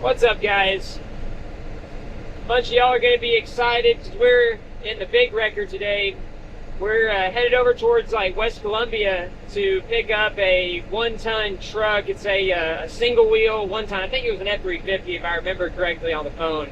What's up, guys? A bunch of y'all are going to be excited because we're in the big wrecker today. We're headed over towards like West Columbia to pick up a one-ton truck. It's a single wheel one-ton. I think it was an F-350 if I remember correctly on the phone.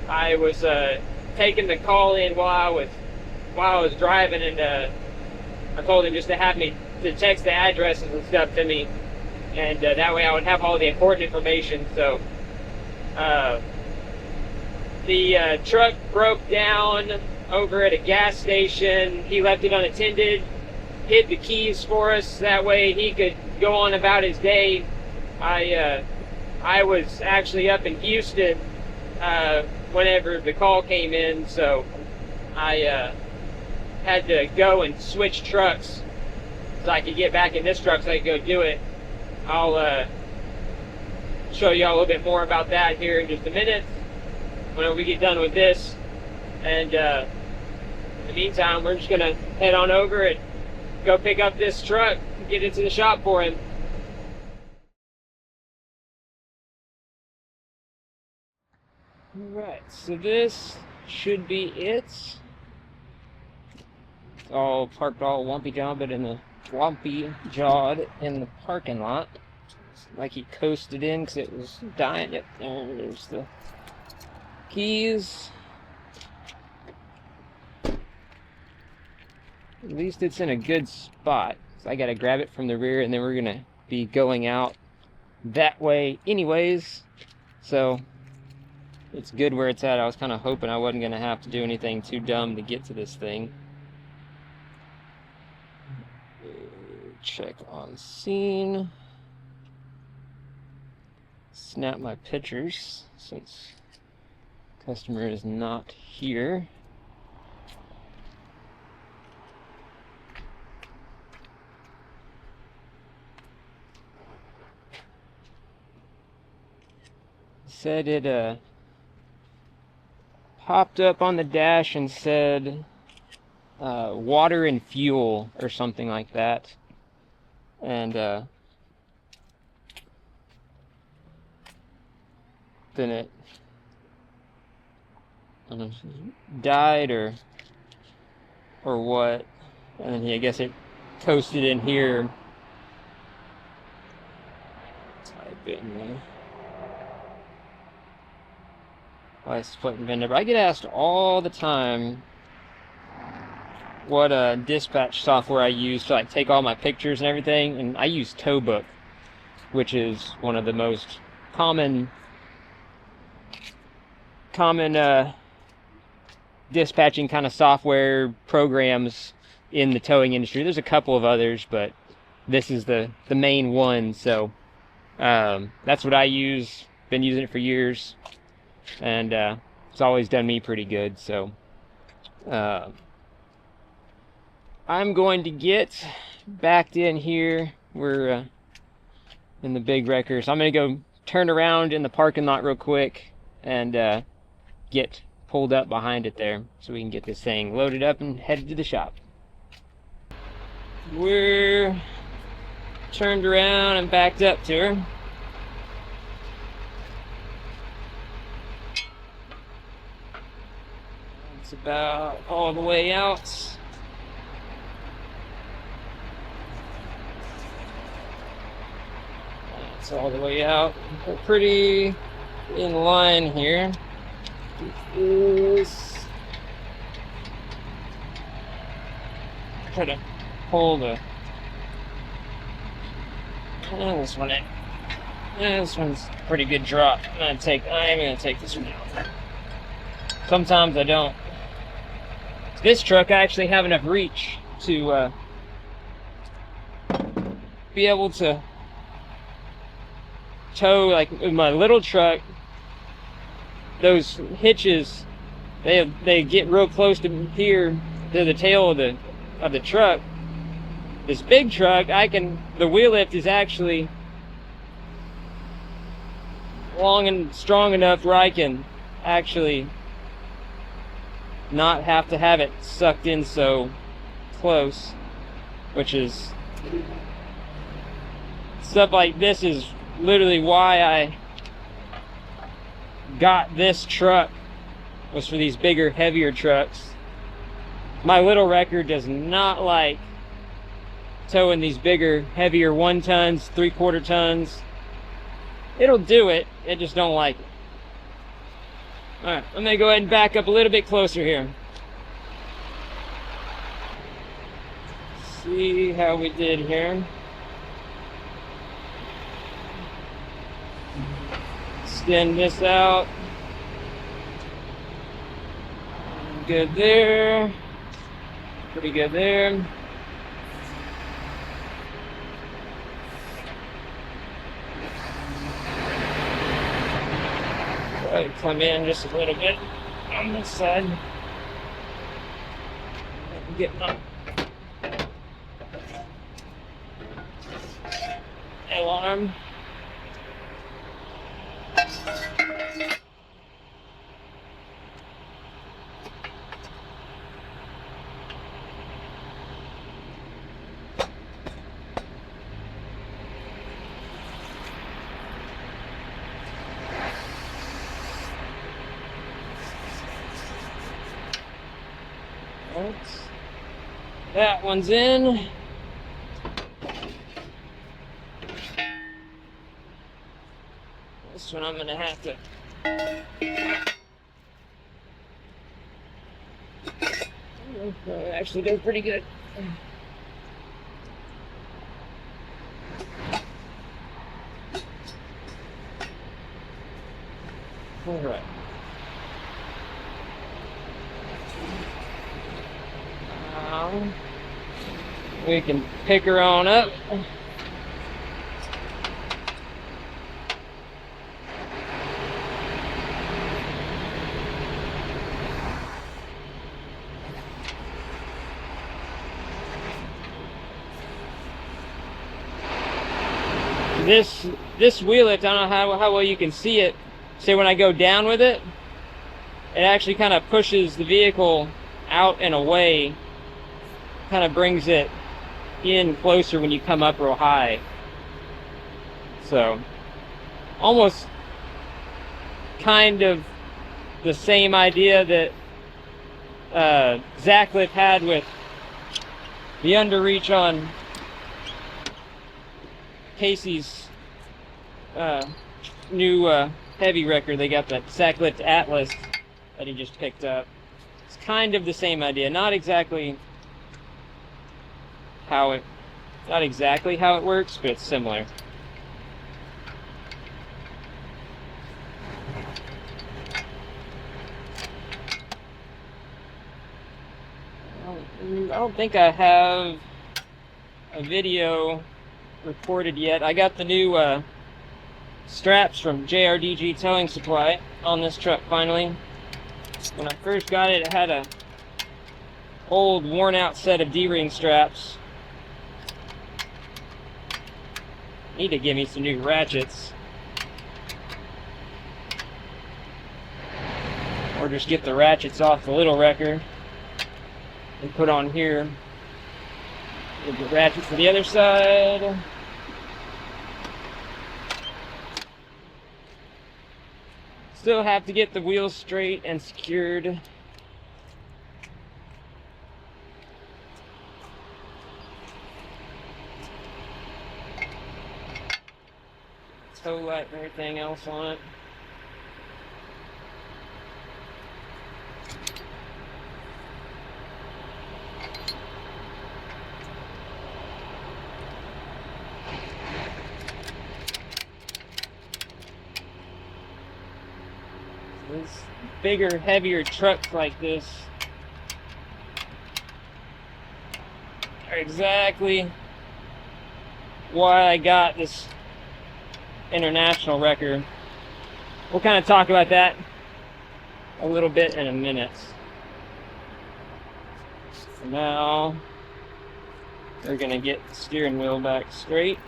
I was taking the call in while I was driving, and I told him just to have me to text the addresses and stuff to me, and that way I would have all the important information. So the truck broke down over at a gas station. He left it unattended, hid the keys for us, that way he could go on about his day. I was actually up in Houston whenever the call came in, so I had to go and switch trucks so I could get back in this truck so I could go do it. I'll show you all a little bit more about that here in just a minute whenever we get done with this. And in the meantime, we're just gonna head on over and go pick up this truck and get it to the shop for him. Alright, so this should be it. It's all parked all wumpy-jawed in the parking lot. Like he coasted in because it was dying. Yep, there's the keys. At least it's in a good spot. So I gotta grab it from the rear, and then we're gonna be going out that way anyways. So it's good where it's at. I was kind of hoping I wasn't gonna have to do anything too dumb to get to this thing. Check on scene. Snap my pictures since customer is not here. Said it popped up on the dash and said water and fuel or something like that, and then it, I don't know, died or what, and then I guess it toasted in here. Type in there. License plate and VIN number. I get asked all the time what dispatch software I use to like take all my pictures and everything, and I use Towbook, which is one of the most common dispatching kind of software programs in the towing industry. There's a couple of others, but this is the main one. So that's what I use. Been using it for years, and it's always done me pretty good. So I'm going to get backed in here. We're in the big wrecker, so I'm going to go turn around in the parking lot real quick and get pulled up behind it there so we can get this thing loaded up and headed to the shop. We're turned around and backed up to her. It's about all the way out. It's all the way out. We're pretty in line here. Try to pull the this one in. This one's a pretty good drop. I'm gonna take this one out. Sometimes I don't. This truck I actually have enough reach to be able to tow. Like with my little truck, those hitches, they get real close to here to the tail of the truck. This big truck, the wheel lift is actually long and strong enough where I can actually not have to have it sucked in so close, which is stuff like this is literally why got this truck was for these bigger, heavier trucks. My little wrecker does not like towing these bigger, heavier 1 tons, 3/4 tons. It'll do it, it just don't like it. Alright, I'm gonna go ahead and back up a little bit closer here. See how we did here. Extend this out. Good there. Pretty good there. Right, come in just a little bit on this side. Get my alarm. Right. That one's in. This one I'm gonna have to it actually does pretty good. All right. We can pick her on up. This wheel lift, I don't know how well you can see it. So when I go down with it, it actually kind of pushes the vehicle out and away, kind of brings it in closer when you come up real high. So almost kind of the same idea that Zach Lift had with the underreach on Casey's new heavy wrecker. They got that Zach Lift Atlas that he just picked up. It's kind of the same idea, not exactly how it works, but it's similar. I don't think I have a video recorded yet. I got the new straps from JRDG Towing Supply on this truck finally. When I first got it, it had a old worn out set of D-ring straps. Need to give me some new ratchets, or just get the ratchets off the little wrecker and put on here. Get the ratchet for the other side. Still have to get the wheels straight and secured. Tow light and everything else on it. These bigger, heavier trucks like this are exactly why I got this international wrecker. We'll kind of talk about that a little bit in a minute. For now, we're gonna get the steering wheel back straight.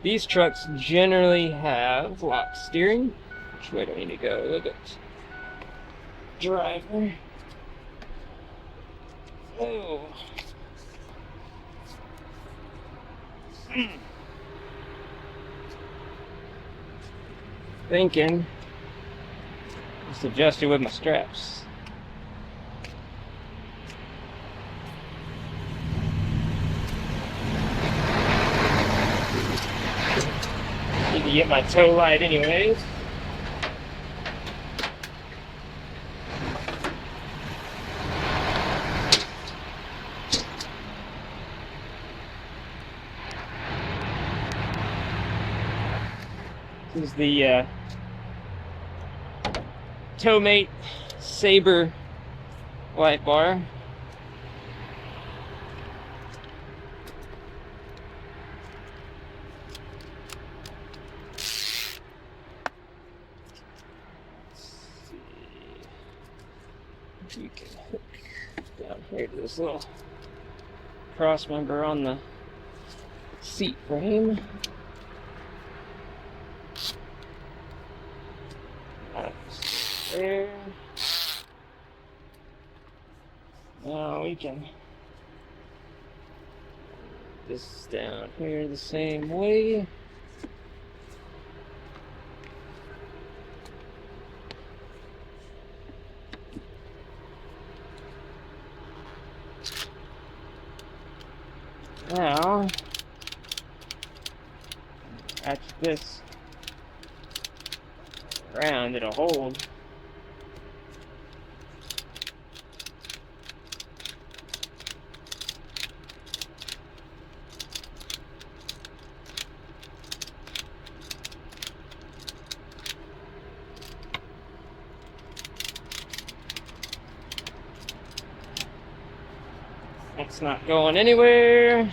These trucks generally have lock steering. Which way do I need to go? Look at driver. Oh. thinking just adjust it with my straps. Need to get my tow light anyways. This is the Towmate Saber light bar. You can hook down here to this little cross member on the seat frame. There. Now we can this down here the same way. Now, attach this around, it'll hold. It's not going anywhere.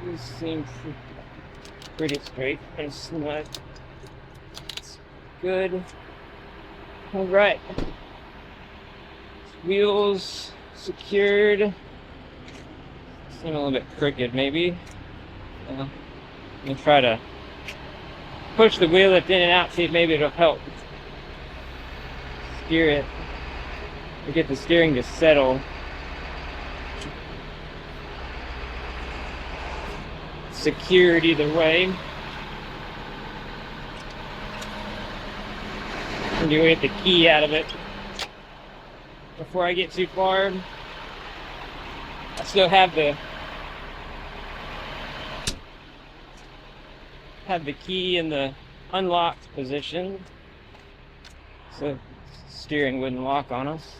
These seem pretty straight and snug. It's good. All right. Wheels secured. Seem a little bit crooked, maybe. Let me try to push the wheel lift in and out, see if maybe it'll help steer it. We get the steering to settle. Secured either way. And you get the key out of it. Before I get too far, I still have the key in the unlocked position, so steering wouldn't lock on us.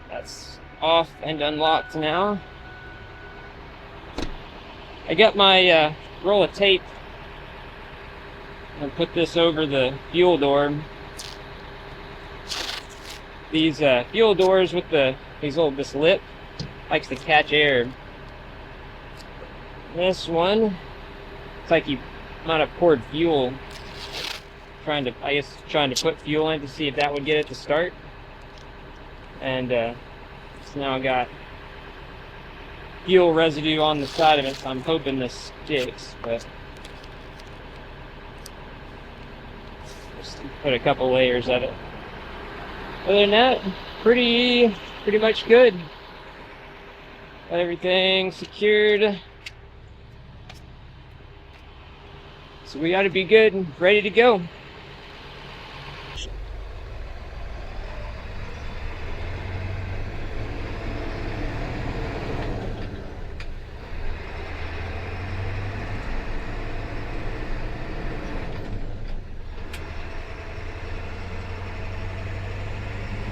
That's off and unlocked now. I got my roll of tape and put this over the fuel door. These fuel doors with this lip likes to catch air. This one, it's like you might have poured fuel, trying to put fuel in to see if that would get it to start. And it's now got fuel residue on the side of it, so I'm hoping this sticks, but just put a couple layers of it. Other than that, pretty much good. Got everything secured, so we ought to be good and ready to go.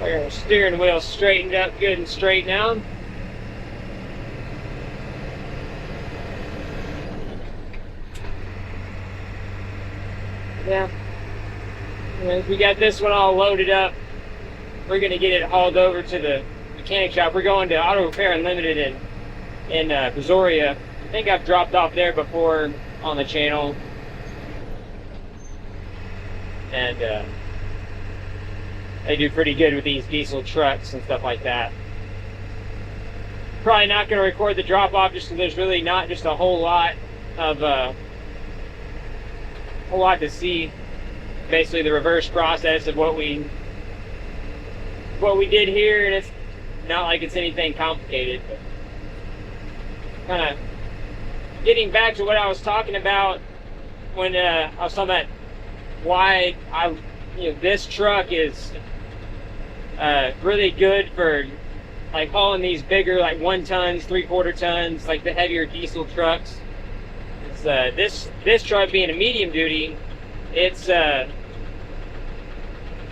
Our steering wheel straightened up good and straight now. Yeah. We got this one all loaded up. We're gonna get it hauled over to the mechanic shop. We're going to Auto Repair Unlimited in Brazoria. I think I've dropped off there before on the channel. And they do pretty good with these diesel trucks and stuff like that. Probably not going to record the drop-off just because there's really not just a whole lot to see. Basically the reverse process of what we did here, and it's not like it's anything complicated. But kind of getting back to what I was talking about when I was talking about why this truck is really good for like hauling these bigger, like 1 tons, 3/4 tons, like the heavier diesel trucks. It's this truck being a medium duty, it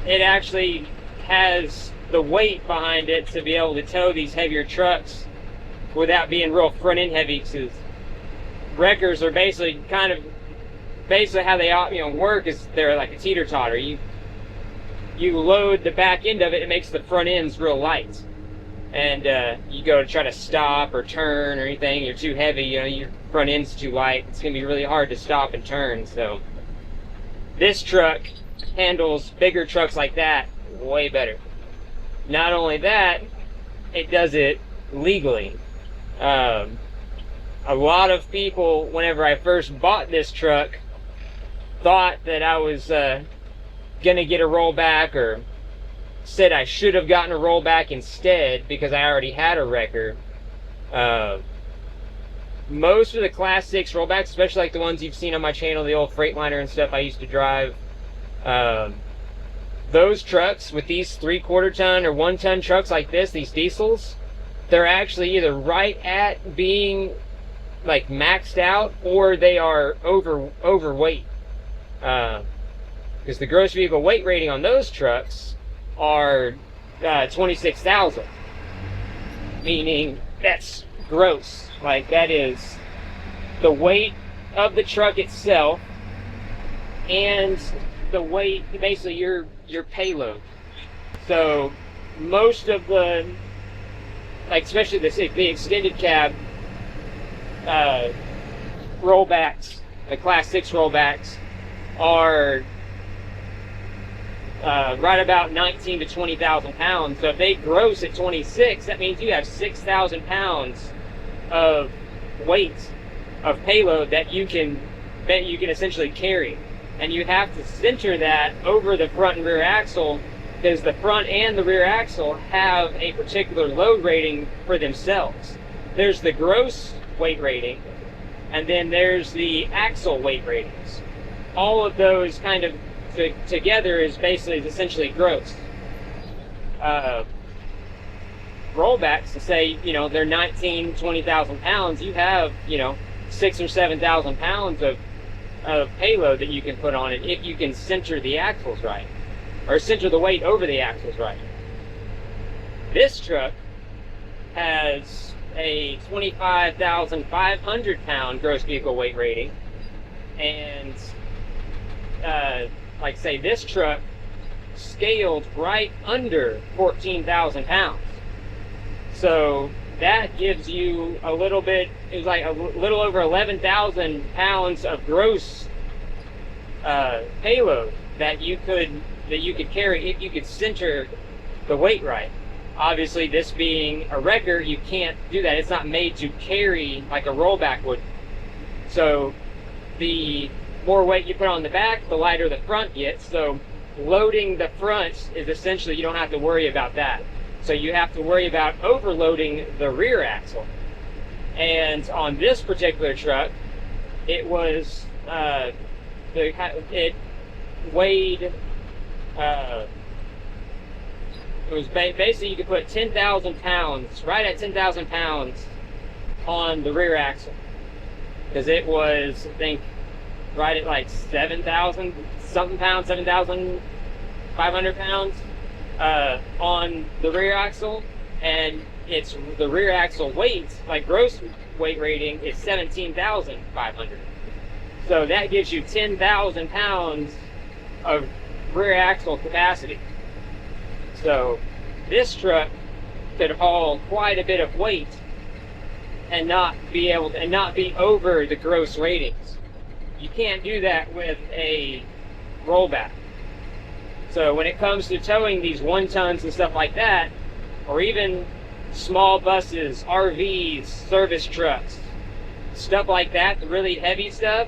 actually has the weight behind it to be able to tow these heavier trucks without being real front end heavy, because wreckers are basically how they work is they're like a teeter totter. You load the back end of it, it makes the front ends real light, and you go to try to stop or turn or anything, you're too heavy, your front end's too light, it's gonna be really hard to stop and turn. So this truck handles bigger trucks like that way better. Not only that, it does it legally. A lot of people, whenever I first bought this truck, thought that I was gonna get a rollback, or said I should have gotten a rollback instead because I already had a wrecker. Most of the Class 6 rollbacks, especially like the ones you've seen on my channel, the old Freightliner and stuff I used to drive, those trucks with these 3/4 ton or 1 ton trucks like this, these diesels, they're actually either right at being like maxed out, or they are overweight. Because the gross vehicle weight rating on those trucks are 26,000, meaning that's gross. Like, that is the weight of the truck itself and the weight, basically your payload. So most of the, like especially the extended cab rollbacks, the Class 6 rollbacks, are right about 19 to 20,000 pounds. So if they gross at 26, that means you have 6,000 pounds of weight of payload that you can essentially carry, and you have to center that over the front and rear axle, because the front and the rear axle have a particular load rating for themselves. There's the gross weight rating, and then there's the axle weight ratings. All of those kind of together is essentially gross. Rollbacks, to say, they're 19, 20,000 pounds, you have, 6,000 or 7,000 pounds of payload that you can put on it if you can center the axles right, or center the weight over the axles right. This truck has a 25,500 pound gross vehicle weight rating, and like say, this truck scaled right under 14,000 pounds. So that gives you a little bit, it was like a little over 11,000 pounds of gross payload that you could carry if you could center the weight right. Obviously, this being a wrecker, you can't do that. It's not made to carry like a rollback would. So the more weight you put on the back, the lighter the front gets. So loading the front is essentially, you don't have to worry about that. So you have to worry about overloading the rear axle. And on this particular truck, it was it weighed, it was basically, you could put 10,000 pounds, right at 10,000 pounds on the rear axle, because it was, I think, right at like 7,000 something pounds, 7,500 pounds on the rear axle, and it's the rear axle weight, like gross weight rating, is 17,500. So that gives you 10,000 pounds of rear axle capacity. So this truck could haul quite a bit of weight and not be over the gross ratings. You can't do that with a rollback. So when it comes to towing these 1 tons and stuff like that, or even small buses, RVs, service trucks, stuff like that, the really heavy stuff,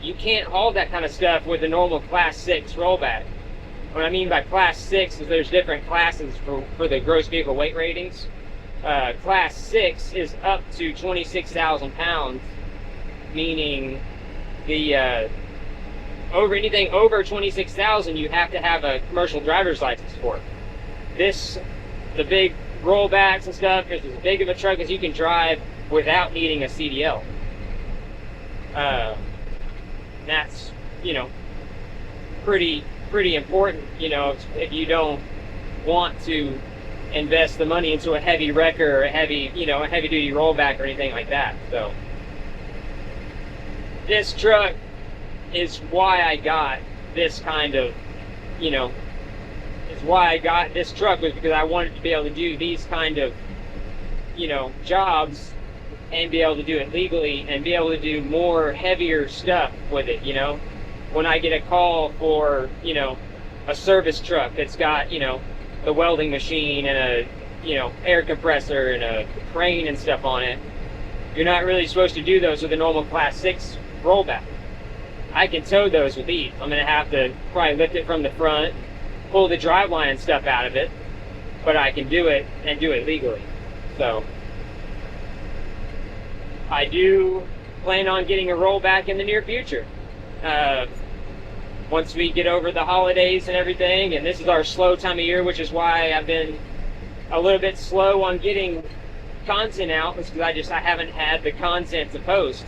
you can't haul that kind of stuff with a normal Class 6 rollback. What I mean by Class 6 is there's different classes for the gross vehicle weight ratings. Class 6 is up to 26,000 pounds, meaning the anything over 26,000 you have to have a commercial driver's license for. The big rollbacks and stuff is as big of a truck as you can drive without needing a CDL. That's, you know, pretty important, you know, if you don't want to invest the money into a heavy wrecker or a heavy duty rollback or anything like that. So this truck is why I got this kind of, you know, is why I got this truck, was because I wanted to be able to do these kind of, you know, jobs and be able to do it legally and be able to do more heavier stuff with it, you know. When I get a call for, you know, a service truck that's got, you know, the welding machine and a, you know, air compressor and a crane and stuff on it, you're not really supposed to do those with a normal Class 6 rollback. I can tow those with ease. I'm going to have to probably lift it from the front, pull the driveline and stuff out of it, but I can do it and do it legally. So I do plan on getting a rollback in the near future. Once we get over the holidays and everything, and this is our slow time of year, which is why I've been a little bit slow on getting content out, because I haven't had the content to post.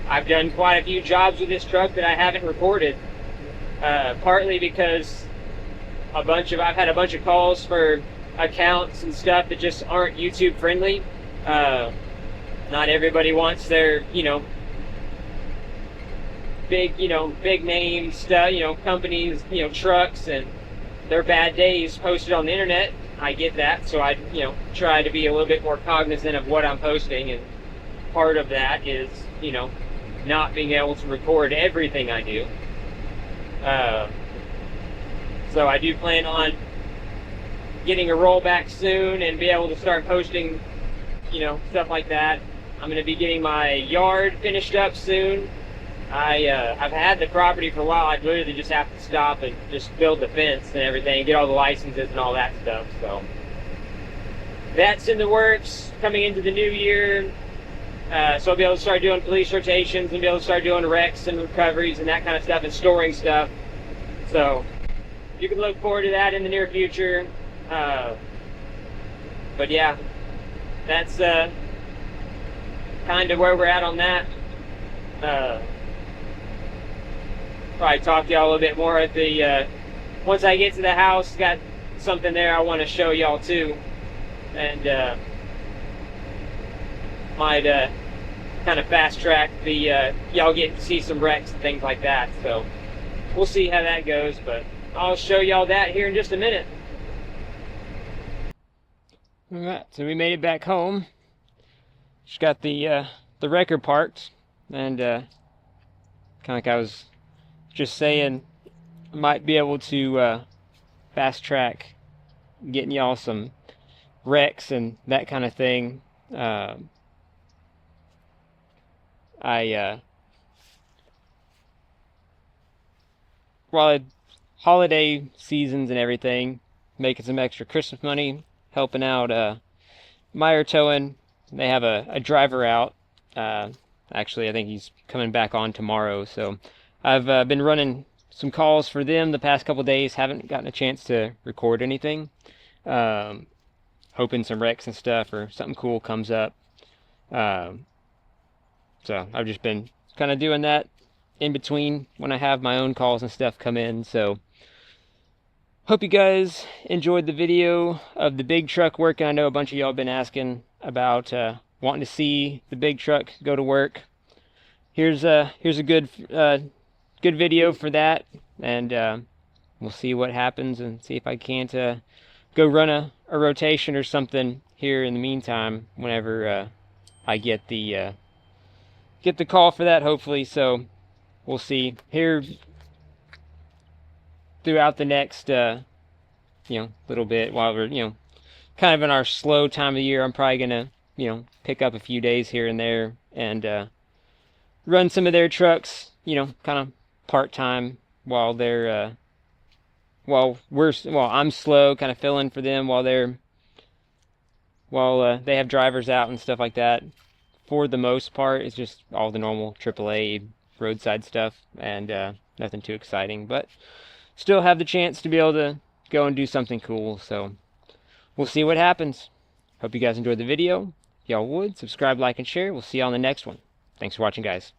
I've done quite a few jobs with this truck that I haven't recorded, partly because I've had a bunch of calls for accounts and stuff that just aren't YouTube friendly. Not everybody wants their, you know, big name stuff, you know, companies, you know, trucks and their bad days posted on the internet. I get that, so I, you know, try to be a little bit more cognizant of what I'm posting, and part of that is, you know, not being able to record everything I do. So I do plan on getting a rollback soon and be able to start posting, you know, stuff like that. I'm going to be getting my yard finished up soon. I've had the property for a while. I literally just have to stop and just build the fence and everything, get all the licenses and all that stuff. So that's in the works coming into the new year. So I'll be able to start doing police rotations and be able to start doing wrecks and recoveries and that kind of stuff and storing stuff. So you can look forward to that in the near future. But yeah, that's kind of where we're at on that. Probably talk to y'all a little bit more at the once I get to the house. Got something there I want to show y'all too, and might kind of fast track the y'all get to see some wrecks and things like that. So we'll see how that goes, but I'll show y'all that here in just a minute. All right, so we made it back home. Just got the wrecker parked, and kind of like I was just saying, I might be able to fast track getting y'all some wrecks and that kind of thing. While holiday seasons and everything, making some extra Christmas money, helping out Meyer Towing. They have a driver out. Actually, I think he's coming back on tomorrow, so I've been running some calls for them the past couple days. Haven't gotten a chance to record anything. Hoping some wrecks and stuff or something cool comes up. So I've just been kind of doing that in between when I have my own calls and stuff come in. So hope you guys enjoyed the video of the big truck working. I know a bunch of y'all have been asking about wanting to see the big truck go to work. Here's a good video for that, and we'll see what happens and see if I can't go run a rotation or something here in the meantime whenever I get the call for that, hopefully. So we'll see here throughout the next little bit while we're kind of in our slow time of the year. I'm probably gonna pick up a few days here and there and run some of their trucks, kind of part-time while they're while I'm slow, kind of filling for them while they're while they have drivers out and stuff like that, for the most part, it's just all the normal AAA roadside stuff, and nothing too exciting, but still have the chance to be able to go and do something cool, so we'll see what happens. Hope you guys enjoyed the video. If y'all would, subscribe, like, and share. We'll see you on the next one. Thanks for watching, guys.